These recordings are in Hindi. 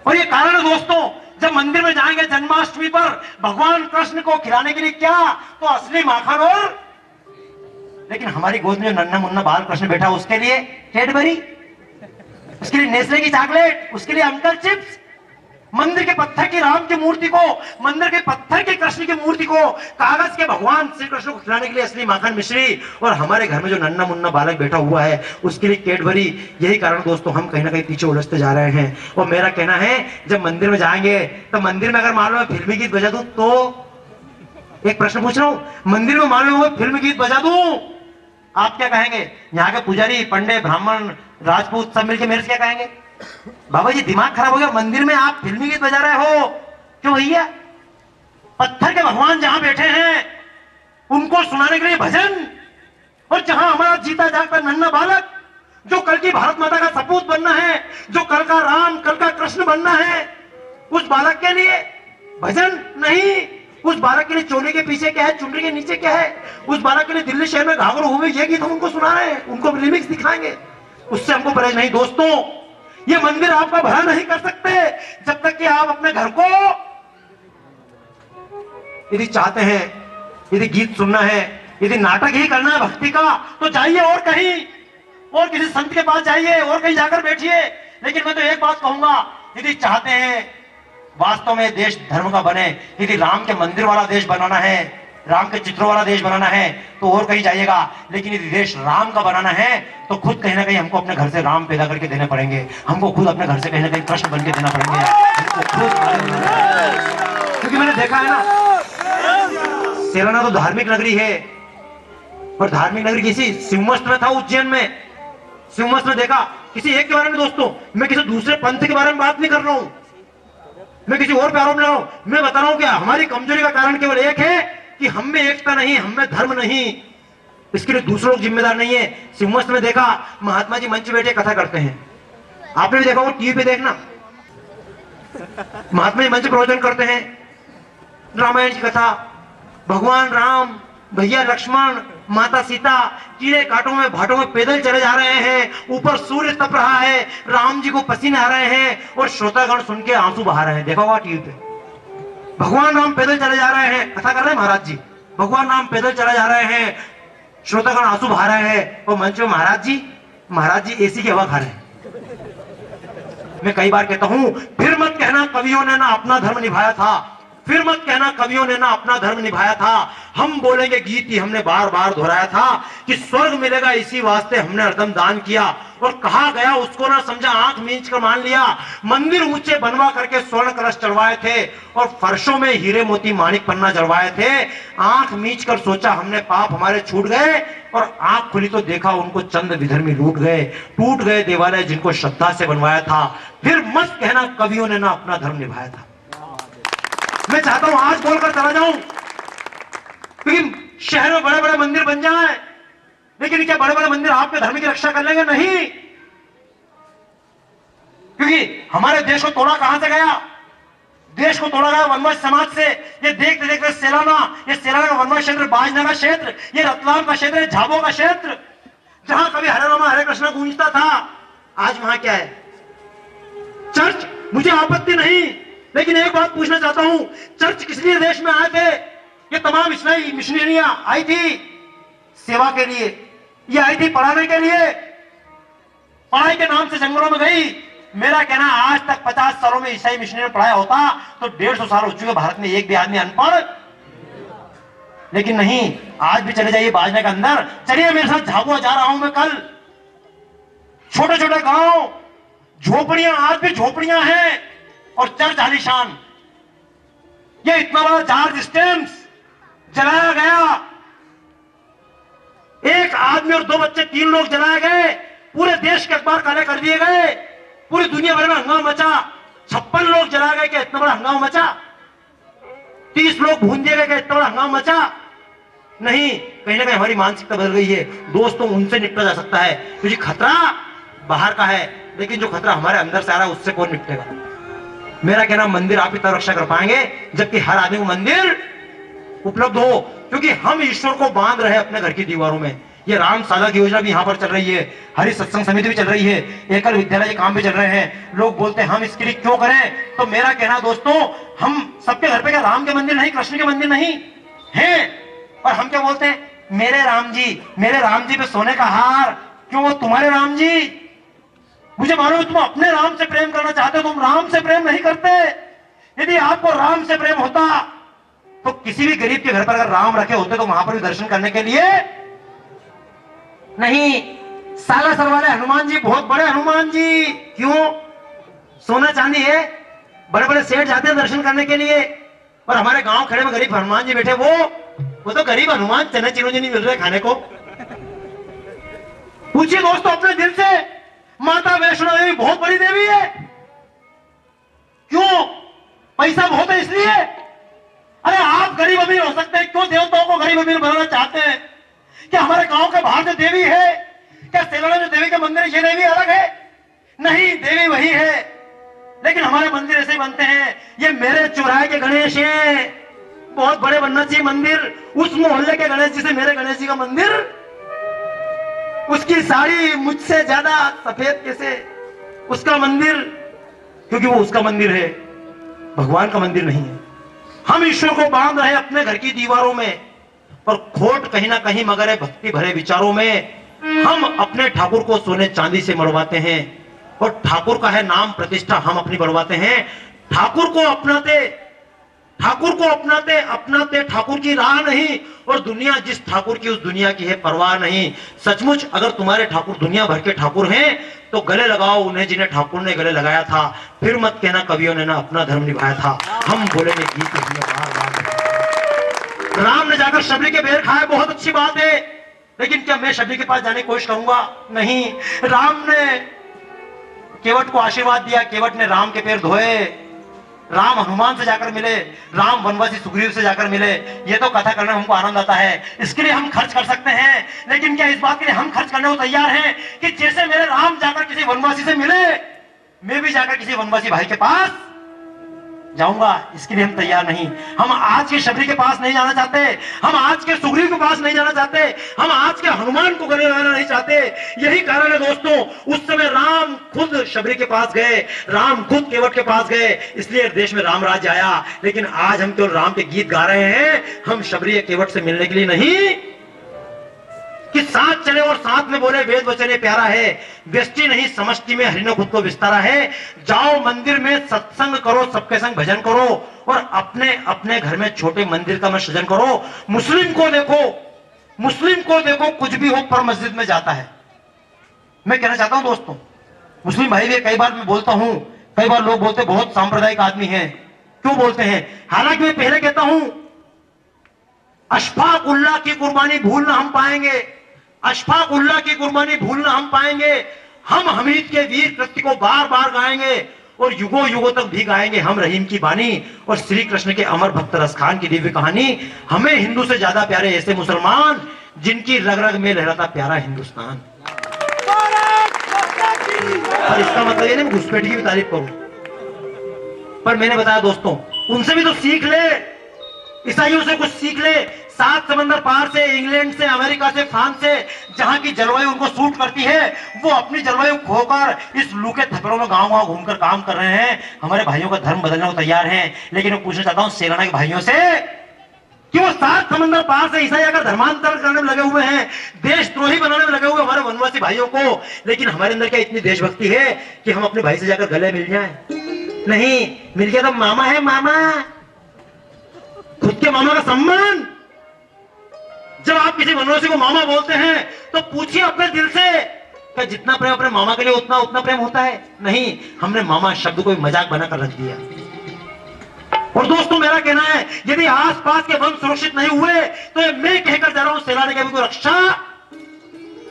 और ये कारण है दोस्तों, जब मंदिर में जाएंगे जन्माष्टमी पर भगवान कृष्ण को खिलाने के लिए क्या, तो असली माखन और, लेकिन हमारी गोद में जो नन्हा मुन्ना बाल कृष्ण बैठा उसके लिए कैडबरी, उसके लिए नेस्ले की चॉकलेट, उसके लिए अंकल चिप्स। मंदिर के पत्थर की राम की मूर्ति को, मंदिर के पत्थर के कृष्ण की मूर्ति को कागज के भगवान श्री कृष्ण को खिलाने के लिए असली माखन मिश्री, और हमारे घर में जो नन्हा मुन्ना बालक बैठा हुआ है उसके लिए कैडबरी। यही कारण दोस्तों हम कहीं ना कहीं पीछे उलझते जा रहे हैं। और मेरा कहना है, जब मंदिर में जाएंगे तो मंदिर में अगर मान लो फिल्मी गीत बजा दूं तो, एक प्रश्न पूछ रहा हूं, मंदिर में मान लो फिल्मी गीत बजा दूं, आप क्या कहेंगे? यहाँ के पुजारी, पंडित, ब्राह्मण, राजपूत सब मिलके मेरे से क्या कहेंगे? बाबा जी दिमाग खराब हो गया, मंदिर में आप फिल्मी गीत बजा रहे हो। क्यों भैया? पत्थर के भगवान जहां बैठे हैं उनको सुनाने के लिए भजन, और जहां हमारा जीता जागता नन्हा बालक जो कल की भारत माता का सपूत बनना है, जो कल का राम, कल का कृष्ण बनना है, उस बालक के लिए भजन नहीं। उस बालक के लिए चोली के पीछे क्या है, चुनरी के नीचे क्या है, उस बालक के लिए दिल्ली शहर में घाघर हुए, ये गीत हम उनको सुना रहे हैं, उनको रिमिक्स दिखाएंगे। उससे हमको परहेज नहीं दोस्तों। ये मंदिर आपका भला नहीं कर सकते जब तक कि आप अपने घर को, यदि चाहते हैं, यदि गीत सुनना है, यदि नाटक ही करना है भक्ति का, तो जाइए और कहीं, और किसी संत के पास जाइए और कहीं जाकर बैठिए। लेकिन मैं तो एक बात कहूंगा, यदि चाहते हैं वास्तव में देश धर्म का बने, यदि राम के मंदिर वाला देश बनाना है, राम के चित्रों वाला देश बनाना है, तो और कहीं जाइएगा। लेकिन यदि देश राम का बनाना है तो खुद कहीं ना कहीं हमको अपने घर से राम पैदा करके देने पड़ेंगे, हमको खुद अपने घर से कहीं ना कहीं कृष्ण बन के देना पड़ेंगे, हमको खुद। क्योंकि मैंने देखा है ना, सेलाना तो धार्मिक नगरी है, पर धार्मिक नगरी किसी शिवमस्त में था, उज्जैन में शिवमस्त में देखा, किसी एक के बारे में दोस्तों, मैं किसी दूसरे पंथ के बारे में बात नहीं कर रहा हूं, मैं किसी और पे आरोप नहीं रहा हूं, मैं बता रहा हूं कि हमारी कमजोरी का कारण केवल एक है कि हम में एकता नहीं, हम में धर्म नहीं, इसके लिए दूसरे लोग जिम्मेदार नहीं है। शिवमस्त में देखा महात्मा जी मंच बैठे कथा करते हैं, आपने भी देखा वो टीवी पे देखना, महात्मा जी मंच प्रवचन करते हैं, रामायण की कथा, भगवान राम, भैया लक्ष्मण, माता सीता कीड़े कांटों में भाटों में पैदल चले जा रहे हैं, ऊपर सूर्य तप रहा है, राम जी को पसीने आ रहे हैं और श्रोतागण सुन के आंसू बहा रहे हैं। देखा होगा टीवी पे, भगवान राम पैदल चले जा रहे हैं, कथा कर रहे हैं महाराज जी, भगवान राम पैदल चले जा रहे हैं, श्रोतागण आंसू बहा रहे हैं, और मंच में महाराज जी एसी की हवा खा रहे हैं। मैं कई बार कहता हूं, फिर मत कहना कवियों ने ना अपना धर्म निभाया था, फिर मत कहना कवियों ने ना अपना धर्म निभाया था। हम बोलेंगे गीत ही हमने बार बार दोहराया था कि स्वर्ग मिलेगा इसी वास्ते हमने हरदम दान किया, और कहा गया उसको ना समझा, आंख मींच कर मान लिया। मंदिर ऊंचे बनवा करके स्वर्ण कलश चढ़वाए थे और फर्शों में हीरे मोती माणिक पन्ना जड़वाए थे, आंख मींच कर सोचा हमने पाप हमारे छूट गए, और आंख खुली तो देखा उनको चंद विधर्मी लूट गए, टूट गए देवालय जिनको श्रद्धा से बनवाया था। फिर मत कहना कवियों ने ना अपना धर्म निभाया था। मैं चाहता हूं आज बोलकर चला जाऊं, क्योंकि शहर में बड़े बड़े मंदिर बन जाए, लेकिन क्या बड़े बड़े मंदिर आपके धर्म की रक्षा कर लेंगे? नहीं, क्योंकि हमारे देश को तोड़ा कहां से गया? देश को तोड़ा गया वनवासी समाज से। ये देखते देखते सेलाना का वनवासी क्षेत्र, बाजना का क्षेत्र, ये रतलाम का क्षेत्र, झाबुआ का क्षेत्र, जहां कभी हरे रामा हरे कृष्णा गूंजता था, आज वहां क्या है? चर्च। मुझे आपत्ति नहीं, लेकिन एक बात पूछना चाहता हूं, चर्च किस लिए देश में आए थे? ये तमाम इस्लामी मिशनरियां आई थी सेवा के लिए, ये आई थी पढ़ाने के लिए, पढ़ाई के नाम से जंगलों में गई। मेरा कहना, आज तक 50 सालों में ईसाई मिशनरी पढ़ाया होता तो 150 साल हो चुके भारत में एक भी आदमी अनपढ़। लेकिन नहीं, आज भी चले जाइए बाजना के अंदर, चलिए मेरे साथ झाबुआ जा रहा हूं मैं कल, छोटे छोटे गांव, झोपड़ियां, आज भी झोपड़ियां हैं, और चर्च आलीशान। ये इतना बड़ा जॉर्ज स्टेम्स जलाया गया, एक आदमी और 2 बच्चे, 3 लोग जलाए गए, पूरे देश के अखबार काले कर दिए गए, पूरी दुनिया भर में हंगामा मचा, 56 लोग जलाए गए, क्या इतना बड़ा हंगामा मचा? 30 लोग भून दिए गए, क्या इतना बड़ा हंगामा मचा? नहीं, कहीं ना कहीं हमारी मानसिकता बदल गई है दोस्तों, उनसे निपटा जा सकता है, क्योंकि खतरा बाहर का है, लेकिन जो खतरा हमारे अंदर से आ रहा है उससे कौन निपटेगा? मेरा कहना, मंदिर आप ही तब रक्षा कर पाएंगे जबकि हर आदमी को मंदिर उपलब्ध हो, क्योंकि हम ईश्वर को बांध रहे हैं अपने घर की दीवारों में, ये राम साला की योजना भी यहाँ पर चल रही है, हरि सत्संग समिति भी चल रही है, एकल विद्यालय के काम भी चल रहे हैं। लोग बोलते हैं हम इसके लिए क्यों करें? तो मेरा कहना दोस्तों, हम सबके घर पे क्या राम के मंदिर नहीं, कृष्ण के मंदिर नहीं है? और हम क्या बोलते हैं, मेरे राम जी पे सोने का हार। क्यों? वो तुम्हारे राम जी। मुझे मालूम तुम अपने राम से प्रेम करना चाहते हो, तुम राम से प्रेम नहीं करते। यदि आपको राम से प्रेम होता तो किसी भी गरीब के घर पर अगर राम रखे होते तो वहां पर भी दर्शन करने के लिए नहीं। सालासर वाले हनुमान जी बहुत बड़े हनुमान जी, क्यों? सोना चांदी है, बड़े बड़े सेठ जाते हैं दर्शन करने के लिए। और हमारे गांव खड़े में गरीब हनुमान जी बैठे, वो तो गरीब हनुमान, चने चिरौंजी नहीं मिल रहे खाने को। पूछिए दोस्तों अपने दिल से, माता वैष्णो देवी बहुत बड़ी देवी है। क्यों? पैसा बहुत है इसलिए? अरे आप गरीब अमीर हो सकते हैं, क्यों देवताओं को गरीब अमीर बनाना चाहते हैं? क्या हमारे गांव के बाहर जो देवी है, क्या सेलड़ा जो देवी का मंदिर है, ये देवी अलग है? नहीं, देवी वही है। लेकिन हमारे मंदिर ऐसे बनते हैं। ये मेरे चौराहे के गणेश हैं, बहुत बड़े बनना चाहिए मंदिर। उस मोहल्ले के गणेश जी से मेरे गणेश जी का मंदिर, उसकी साड़ी मुझसे ज्यादा सफेद कैसे, उसका मंदिर, क्योंकि वो उसका मंदिर है, भगवान का मंदिर नहीं है। हम ईश्वर को बांध रहे अपने घर की दीवारों में, पर खोट कहीं ना कहीं मगर है भक्ति भरे विचारों में। हम अपने ठाकुर को सोने चांदी से मरवाते हैं और ठाकुर का है नाम प्रतिष्ठा हम अपनी बढ़वाते हैं। ठाकुर को अपनाते ठाकुर की राह नहीं, और दुनिया जिस ठाकुर की उस दुनिया की है परवाह नहीं। सचमुच अगर तुम्हारे ठाकुर दुनिया भर के ठाकुर हैं तो गले लगाओ उन्हें जिन्हें ठाकुर ने गले लगाया था। फिर मत कहना कवियों ने ना अपना धर्म निभाया था। हम बोलेंगे गीत बार राम ने जाकर शबरी के पैर खाए, बहुत अच्छी बात है, लेकिन क्या मैं शबरी के पास जाने की कोशिश करूंगा? नहीं। राम ने केवट को आशीर्वाद दिया, केवट ने राम के पैर धोए। राम हनुमान से जाकर मिले, राम वनवासी सुग्रीव से जाकर मिले। ये तो कथा करने में हमको आनंद आता है, इसके लिए हम खर्च कर सकते हैं। लेकिन क्या इस बात के लिए हम खर्च करने को तैयार हैं कि जैसे मेरे राम जाकर किसी वनवासी से मिले, मैं भी जाकर किसी वनवासी भाई के पास जाऊंगा? इसके लिए हम तैयार नहीं। हम आज के शबरी के पास नहीं जाना चाहते, हम आज के सुग्रीव के पास नहीं जाना चाहते, हम आज के हनुमान को गले लगाना नहीं चाहते। यही कारण है दोस्तों, उस समय राम खुद शबरी के पास गए, राम खुद केवट के पास गए, इसलिए देश में राम राज्य आया। लेकिन आज हम केवल राम के गीत गा रहे हैं, हम शबरी या केवट से मिलने के लिए नहीं कि साथ चले और साथ में बोले वेद वचन प्यारा है। व्यष्टि नहीं समष्टि में हरि ने खुद को विस्तारा है। जाओ मंदिर में सत्संग करो, सबके संग भजन करो, और अपने अपने घर में छोटे मंदिर का सृजन करो। मुस्लिम को देखो कुछ भी हो पर मस्जिद में जाता है। मैं कहना चाहता हूं दोस्तों, मुस्लिम भाई भी, कई बार मैं बोलता हूं, कई बार लोग बोलते बहुत सांप्रदायिक आदमी है। क्यों बोलते हैं? हालांकि मैं पहले कहता हूं, अशफाक उल्लाह की कुर्बानी भूलना हम पाएंगे, अशफाक उल्लाह की कुर्बानी भूलना हम पाएंगे। हम हमीद के वीर कृत्य को बार बार गाएंगे और युगों युगों तक भी गाएंगे हम रहीम की बानी और श्री कृष्ण के अमर भक्त रस खान की दिव्य कहानी। हमें हिंदू से ज्यादा प्यारे ऐसे मुसलमान जिनकी रग रग में लहराता प्यारा हिंदुस्तान। पर इसका मतलब ये नहीं घुसपैठ की भी तारीफ करूं, पर मैंने बताया दोस्तों, उनसे भी तो सीख ले, ईसाइयों से कुछ सीख ले। 7 समंदर पार से, इंग्लैंड से, अमेरिका से, फ्रांस से, जहां की जलवायु उनको सूट करती है, वो अपनी जलवायु खोकर इस लू के थपेड़ों में गांव गांव घूमकर काम कर रहे हैं। हमारे भाइयों का धर्म बदलने को तैयार हैं। लेकिन मैं पूछना चाहता हूं सेना के भाइयों से कि वो 7 समंदर पार से ईसाई आकर धर्मांतरण करने में लगे हुए हैं, देशद्रोही बनाने में लगे हुए हमारे वनवासी भाइयों को, लेकिन हमारे अंदर क्या इतनी देशभक्ति है कि हम अपने भाई से जाकर गले मिल जाए? नहीं, मिल गया तो मामा है मामा, खुद के मामा का सम्मान। जब आप किसी वनवासी को मामा बोलते हैं तो पूछिए अपने दिल से, क्या जितना प्रेम अपने मामा के लिए उतना प्रेम होता है? नहीं, हमने मामा शब्द को मजाक बनाकर रख दिया। और दोस्तों मेरा कहना है, यदि आसपास के वन सुरक्षित नहीं हुए तो मैं कहकर जा रहा हूं, सेना ने क्या कोई रक्षा,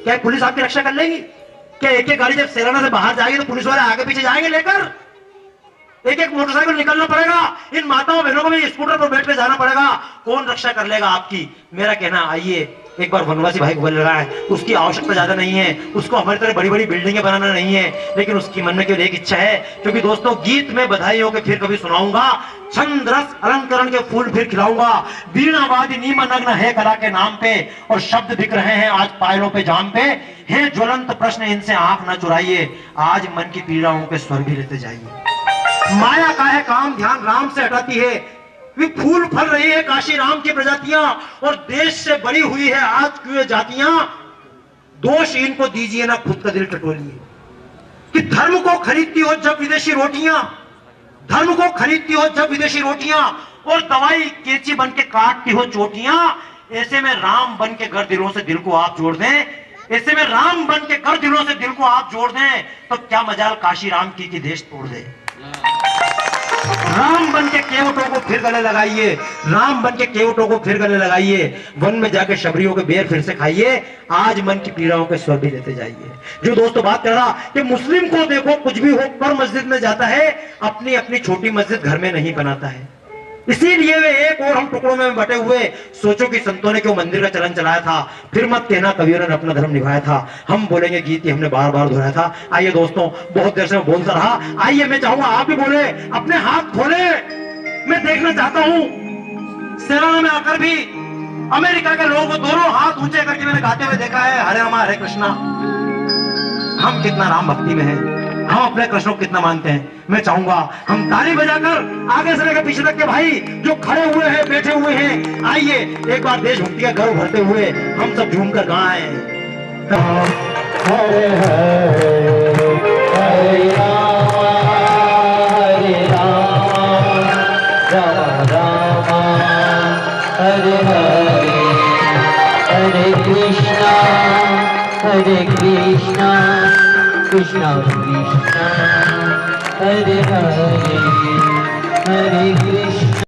क्या पुलिस आपकी रक्षा कर लेगी? क्या एक एक गाड़ी जब सेना से बाहर जाएगी तो पुलिस वाले आगे पीछे जाएंगे लेकर? एक एक मोटरसाइकिल निकलना पड़ेगा, इन माताओं बहनों को भी स्कूटर पर बैठ कर जाना पड़ेगा। कौन रक्षा कर लेगा आपकी? मेरा कहना, आइए एक बार वनवासी भाई को बोल रहा है, उसकी आवश्यकता ज्यादा नहीं है, उसको हमारी तरह बड़ी बड़ी बिल्डिंगें बनाना नहीं है, लेकिन उसकी मन में केवल एक इच्छा है। क्योंकि दोस्तों गीत में बधाइयों के फिर कभी सुनाऊंगा, छंद रस अलंकरण के फूल फिर खिलाऊंगा, वीणावादी नीम नग्न है कला के नाम पे, और शब्द बिक रहे हैं आज पायलों पे जाम पे, है ज्वलंत प्रश्न इनसे आंख न चुराइए, आज मन की पीड़ाओं के स्वर भी लेते जाइए। माया का है काम ध्यान राम से हटाती है, वे फूल फल रही है काशी राम की प्रजातियां, और देश से बड़ी हुई है आज क्यों जातियां, दोष इनको दीजिए ना खुद का दिल टटोलिए। कि धर्म को खरीदती हो जब विदेशी रोटियां, धर्म को खरीदती हो जब विदेशी रोटियां, और दवाई केची बन के काटती हो चोटियां, ऐसे में राम बन के घर दिलों से दिल को आप जोड़ दें, ऐसे में राम बन के घर दिलों से दिल को आप जोड़ दें, तो क्या मजाल काशी राम की कि देश तोड़ दे। राम बन के केवटों को फिर गले लगाइए, राम बन के केवटों को फिर गले लगाइए, वन में जाके शबरियों के बेर फिर से खाइए, आज मन की पीड़ाओं के स्वर भी लेते जाइए। जो दोस्तों बात कर रहा कि मुस्लिम को देखो कुछ भी हो पर मस्जिद में जाता है, अपनी अपनी छोटी मस्जिद घर में नहीं बनाता है, इसीलिए वे एक और हम टुकड़ों में बटे हुए। सोचो कि संतों ने क्यों मंदिर का चलन चलाया था, फिर मत कहना कवियों ने अपना धर्म निभाया था। हम बोलेंगे गीत ही हमने बार बार दोहराया था। आइए दोस्तों, बहुत देर से मैं बोलता रहा, आइए मैं चाहूंगा आप भी बोले, अपने हाथ खोले। मैं देखना चाहता हूं सेना में आकर भी अमेरिका के लोगों को दोनों हाथ ऊंचे करके मैंने गाते हुए देखा है, हरे रामा हरे कृष्णा। हम कितना राम भक्ति में हैं, हम अपने कृष्ण को कितना मानते हैं। मैं चाहूंगा हम ताली बजाकर आगे से लेकर पीछे तक के भाई जो खड़े हुए हैं बैठे हुए हैं, आइए एक बार देशभक्ति का गर्व भरते हुए हम सब झूमकर गाएं। हरे हरे हरे राम राम राम हरे हरे, हरे कृष्णा कृष्णा कृष्णा हरे हरे हरे कृष्ण।